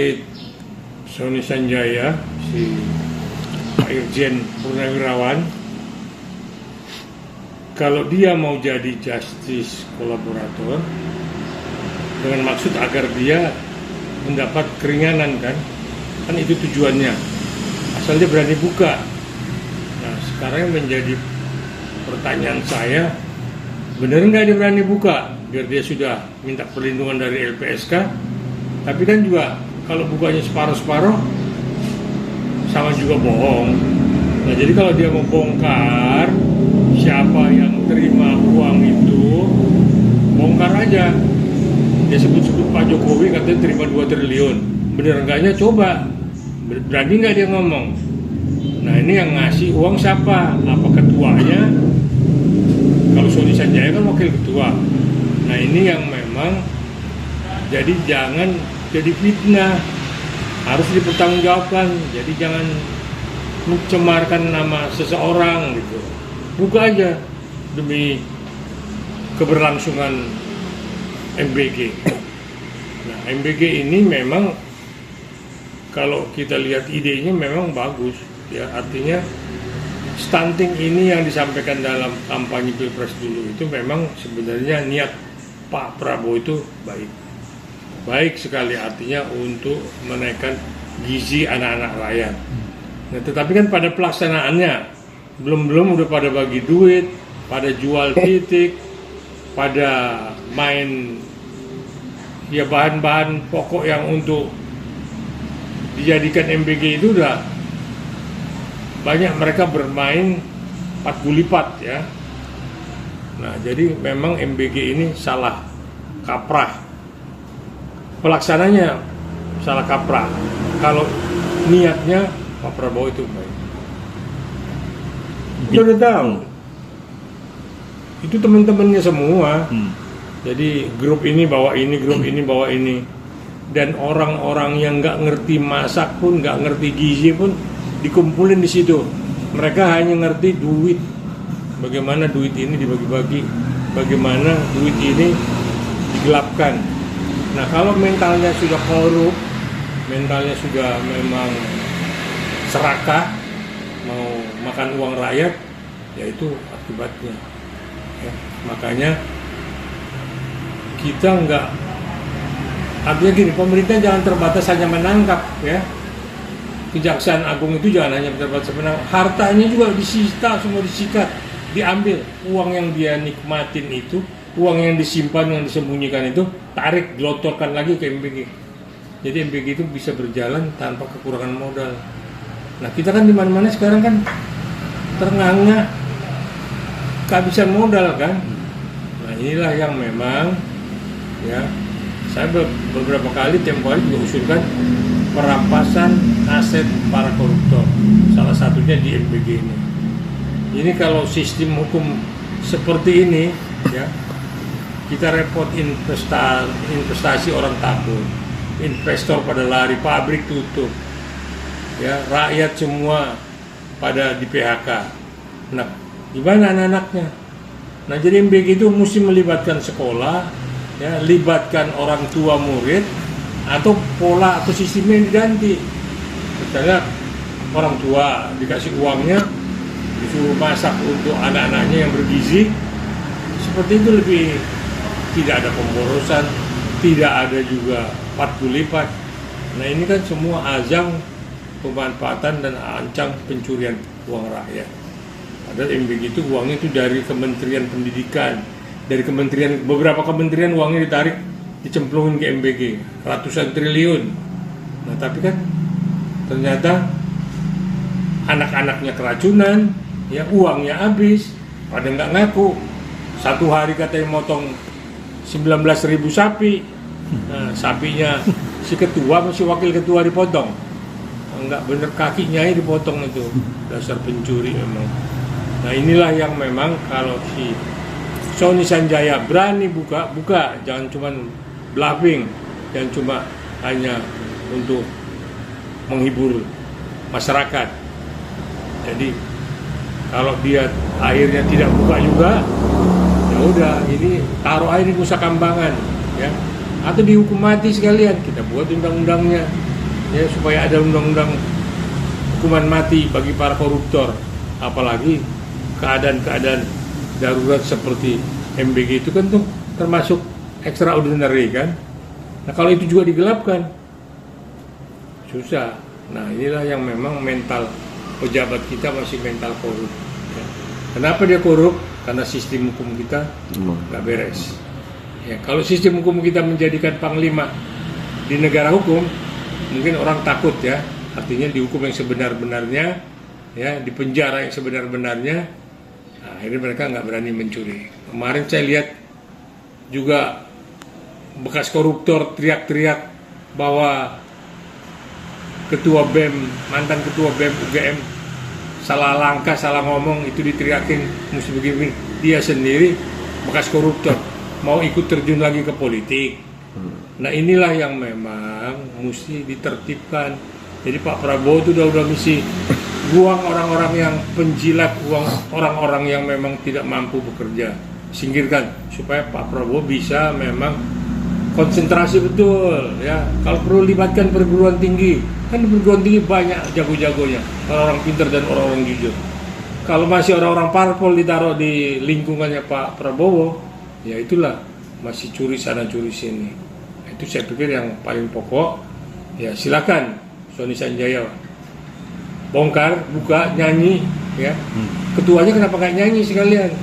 terkait Sony Sanjaya, si Pak Irjen Purnawirawan, kalau dia mau jadi justice kolaborator dengan maksud agar dia mendapat keringanan, kan itu tujuannya, asal dia berani buka. Nah, sekarang menjadi pertanyaan saya, benar nggak dia berani buka? Biar dia sudah minta perlindungan dari LPSK, tapi kan juga kalau bukanya separuh-separuh sama juga bohong. Nah, jadi kalau dia mau bongkar siapa yang terima uang itu, bongkar aja. Dia sebut-sebut Pak Jokowi katanya terima 2 triliun. Bener enggaknya coba, berani nggak dia ngomong? Nah, ini yang ngasih uang siapa? Apa ketuanya? Kalau Sony Sanjaya kan wakil ketua. Nah, ini yang memang jadi jangan jadi fitnah, harus dipertanggungjawabkan. Jadi jangan mencemarkan nama seseorang gitu. Buka aja demi keberlangsungan MBG. Nah, MBG ini memang kalau kita lihat idenya memang bagus, ya, artinya stunting ini yang disampaikan dalam kampanye Pilpres dulu itu memang sebenarnya niat Pak Prabowo itu baik sekali, artinya untuk menaikkan gizi anak-anak rakyat. Nah, tetapi kan pada pelaksanaannya belum udah pada bagi duit, pada jual titik, pada main ya bahan-bahan pokok yang untuk dijadikan MBG itu udah banyak mereka bermain 40 lipat, ya. Nah, jadi memang MBG ini salah kaprah, pelaksananya salah kaprah. Kalau niatnya Pak Prabowo itu baik, udah tahu itu teman-temannya semua. Jadi grup ini bawa ini, grup ini bawa ini, dan orang-orang yang nggak ngerti masak pun, nggak ngerti gizi pun dikumpulin di situ. Mereka hanya ngerti duit, bagaimana duit ini dibagi-bagi, bagaimana duit ini digelapkan. Nah, kalau mentalnya sudah korup, mentalnya sudah memang serakah, mau makan uang rakyat, ya itu akibatnya. Ya, makanya kita nggak, artinya gini, pemerintah jangan terbatas hanya menangkap, ya. Kejaksaan Agung itu jangan hanya terbatas menangkap, hartanya juga disita, semua disikat, diambil. Uang yang dia nikmatin itu, uang yang disimpan, yang disembunyikan itu, tarik, gelontorkan lagi ke MBG. Jadi MBG itu bisa berjalan tanpa kekurangan modal. Nah, kita kan di mana-mana sekarang kan terengah-engah kehabisan modal, kan. Nah, inilah yang memang, ya, saya beberapa kali tempo hari juga usulkan perampasan aset para koruptor, salah satunya di MBG ini. Ini kalau sistem hukum seperti ini, ya, kita repot, investasi orang takut, investor pada lari, pabrik tutup, ya, rakyat semua pada di PHK. Nah, gimana anak-anaknya? Nah, jadi MBG itu mesti melibatkan sekolah, ya, libatkan orang tua murid, atau pola atau sistemnya diganti. Misalnya orang tua dikasih uangnya, disuruh masak untuk anak-anaknya yang bergizi, seperti itu lebih tidak ada pemborosan, tidak ada juga 40 lipat. Nah, ini kan semua azam pemanfaatan dan ancang pencurian uang rakyat. Padahal MBG itu uangnya itu dari Kementerian Pendidikan, dari beberapa kementerian uangnya ditarik, dicemplungin ke MBG, ratusan triliun. Nah, tapi kan ternyata anak-anaknya keracunan, ya, uangnya habis, pada nggak ngaku. Satu hari katanya motong 19.000 sapi. Nah, sapinya si ketua, si wakil ketua dipotong. Enggak bener, kakinya dipotong itu. Dasar pencuri memang. Nah, inilah yang memang kalau si Sony Sanjaya berani buka, jangan cuma bluffing, jangan cuma hanya untuk menghibur masyarakat. Jadi kalau dia akhirnya tidak buka juga, ya udah, ini taruh aja di Nusa Kambangan, ya, atau dihukum mati sekalian. Kita buat undang-undangnya, ya supaya ada undang-undang hukuman mati bagi para koruptor, apalagi keadaan-keadaan darurat seperti MBG itu kan tuh termasuk extraordinary kan. Nah kalau itu juga digelapkan susah. Nah inilah yang memang mental pejabat kita masih mental korup ya. Kenapa dia korup? Karena sistem hukum kita nggak beres ya. Kalau sistem hukum kita menjadikan panglima di negara hukum, mungkin orang takut ya, artinya dihukum yang sebenar-benarnya ya, di penjara yang sebenar-benarnya. Nah, akhirnya mereka nggak berani mencuri. Kemarin saya lihat juga bekas koruptor teriak-teriak bahwa ketua BEM, mantan ketua BEM UGM salah langkah, salah ngomong, itu diteriakin mesti begini. Dia sendiri bekas koruptor mau ikut terjun lagi ke politik. Nah inilah yang memang mesti ditertibkan. Jadi Pak Prabowo itu udah mesti buang orang-orang yang penjilat, buang orang-orang yang memang tidak mampu bekerja, singkirkan supaya Pak Prabowo bisa memang konsentrasi betul ya. Kalau perlu libatkan perguruan tinggi, kan di perguruan tinggi banyak jago-jagonya, orang-orang pintar dan orang-orang jujur. Kalau masih orang-orang parpol ditaruh di lingkungannya Pak Prabowo, ya itulah masih curi sana curi sini. Itu saya pikir yang paling pokok. Ya silakan Sony Sanjaya bongkar, buka, nyanyi ya. Ketuanya kenapa nggak nyanyi sekalian?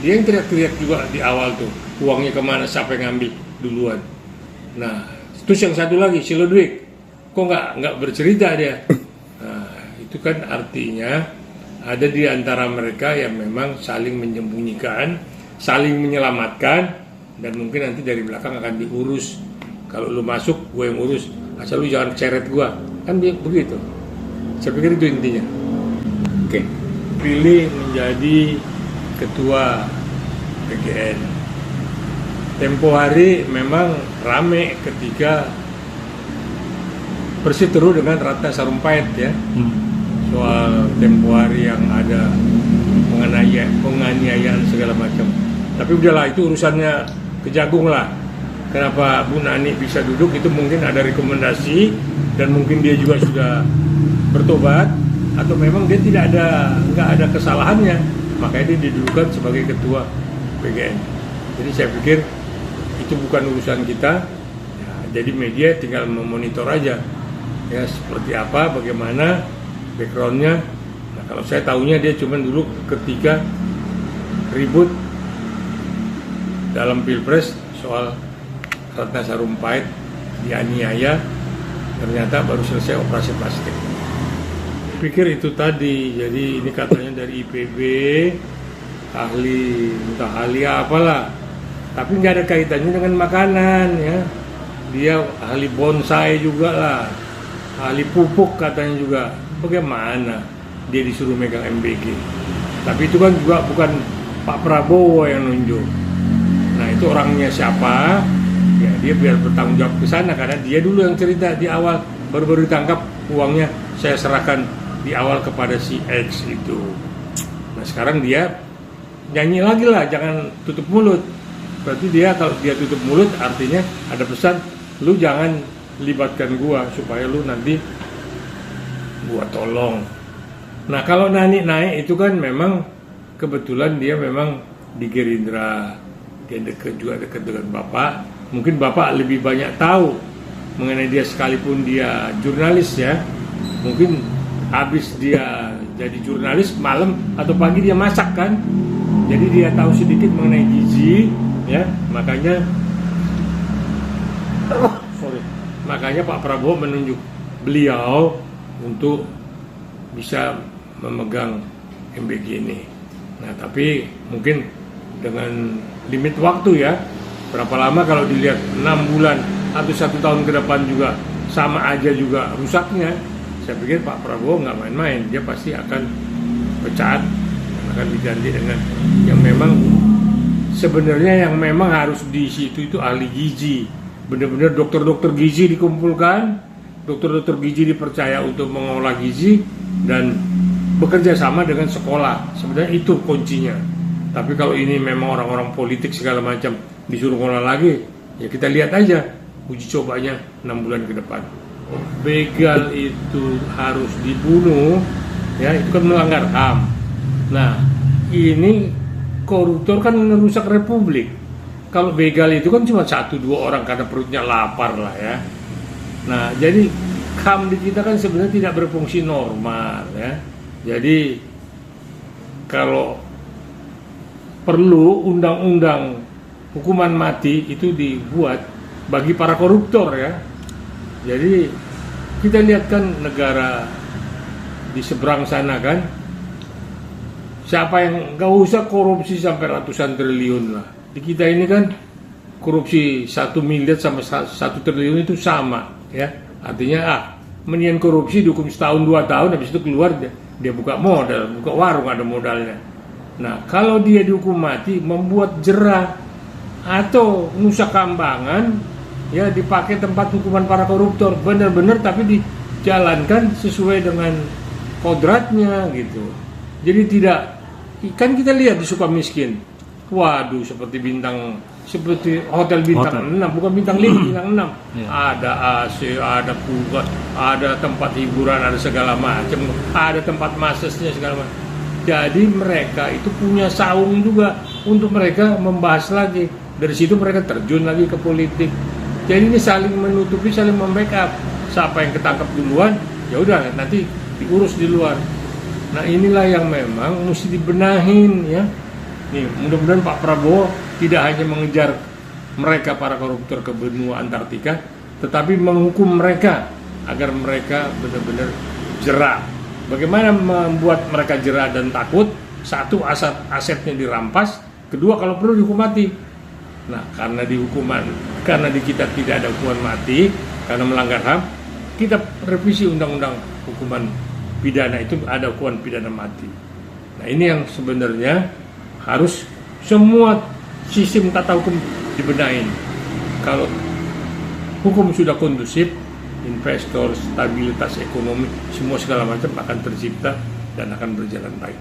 Dia yang teriak-teriak juga di awal tuh, uangnya kemana, siapa yang ngambil duluan. Nah terus yang satu lagi si Ludwig, kok nggak bercerita dia. Nah itu kan artinya ada di antara mereka yang memang saling menyembunyikan, saling menyelamatkan, dan mungkin nanti dari belakang akan diurus. Kalau lu masuk, gue yang urus, asal lu jangan ceret gue, kan begitu. Saya pikir itu intinya. Oke. Pilih menjadi ketua PGN. Tempo hari memang rame ketika berseteru dengan Ratna Sarumpait ya. Soal tempo hari yang ada penganiayaan segala macam. Tapi udahlah, itu urusannya Kejagung lah. Kenapa Bu Nani bisa duduk, itu mungkin ada rekomendasi dan mungkin dia juga sudah bertobat atau memang dia nggak ada kesalahannya, makanya dia didudukan sebagai ketua PGN. Jadi saya pikir itu bukan urusan kita ya, jadi media tinggal memonitor aja ya seperti apa, bagaimana backgroundnya. Nah kalau saya tahunya dia cuma dulu ketika ribut dalam Pilpres soal Ratna Sarumpait dianiaya, ternyata baru selesai operasi plastik. Pikir itu tadi, jadi ini katanya dari IPB, ahli, entah ahli apalah, tapi nggak ada kaitannya dengan makanan ya. Dia ahli bonsai juga lah, ahli pupuk katanya juga. Bagaimana dia disuruh megang MBG? Tapi itu kan juga bukan Pak Prabowo yang nunjuk. Nah itu orangnya siapa? Ya dia biar bertanggung jawab ke sana, karena dia dulu yang cerita di awal, baru ditangkap uangnya saya serahkan di awal kepada si X itu. Nah sekarang dia nyanyi lagi lah, jangan tutup mulut. Berarti dia kalau dia tutup mulut artinya ada pesan, lu jangan libatkan gua supaya lu nanti gua tolong. Nah kalau Nani naik itu kan memang kebetulan dia memang di Gerindra, dia dekat dengan Bapak. Mungkin Bapak lebih banyak tahu mengenai dia sekalipun dia jurnalis ya. Mungkin habis dia jadi jurnalis malam atau pagi dia masak kan. Jadi dia tahu sedikit mengenai gizi ya. Makanya Pak Prabowo menunjuk beliau untuk bisa memegang MBG ini. Nah, tapi mungkin dengan limit waktu ya. Berapa lama kalau dilihat 6 bulan atau 1 tahun ke depan juga sama aja juga rusaknya. Saya pikir Pak Prabowo nggak main-main, dia pasti akan pecat, akan diganti dengan yang memang sebenarnya yang memang harus di situ itu ahli gizi. Benar-benar dokter-dokter gizi dikumpulkan, dokter-dokter gizi dipercaya untuk mengolah gizi dan bekerja sama dengan sekolah. Sebenarnya itu kuncinya. Tapi kalau ini memang orang-orang politik segala macam disuruh ngolah lagi, ya kita lihat aja uji cobanya 6 bulan ke depan. begal itu harus dibunuh, ya itu kan melanggar HAM. Nah, ini koruptor kan merusak republik. Kalau begal itu kan cuma 1-2 orang karena perutnya lapar lah ya. Nah, jadi HAM di kita kan sebenarnya tidak berfungsi normal ya. Jadi kalau perlu undang-undang hukuman mati itu dibuat bagi para koruptor ya. Jadi kita lihat kan negara di seberang sana kan, siapa yang nggak usah korupsi sampai ratusan triliun lah. Di kita ini kan korupsi 1 miliar sama 1 triliun itu sama ya. Artinya mendingan korupsi dihukum setahun 2 tahun, habis itu keluar dia buka modal, buka warung ada modalnya. Nah, kalau dia dihukum mati, membuat jera atau Nusa Kambangan ya dipakai tempat hukuman para koruptor, benar-benar tapi dijalankan sesuai dengan kodratnya gitu. Jadi tidak, kan kita lihat di Sukamiskin, waduh seperti hotel bintang 6, bukan bintang 5, bintang 6. Ada AC, ada kulkas, ada tempat hiburan, ada segala macam, ada tempat masasnya segala macam. Jadi mereka itu punya saung juga untuk mereka membahas lagi. Dari situ mereka terjun lagi ke politik. Jadi ini saling menutupi, saling membackup. Siapa yang ketangkap duluan, ya udah nanti diurus di luar. Nah, inilah yang memang mesti dibenahin ya. Nih, mudah-mudahan Pak Prabowo tidak hanya mengejar mereka para koruptor ke benua Antartika, tetapi menghukum mereka agar mereka benar-benar jera. Bagaimana membuat mereka jera dan takut? Satu, asetnya dirampas. Kedua, kalau perlu dihukum mati. Nah, karena di kita tidak ada hukuman mati karena melanggar HAM, kita revisi undang-undang hukuman pidana, itu ada hukuman pidana mati. Nah, ini yang sebenarnya harus semua sistem tata hukum dibenahin. Kalau hukum sudah kondusif, investor, stabilitas ekonomi, semua segala macam akan tercipta dan akan berjalan baik.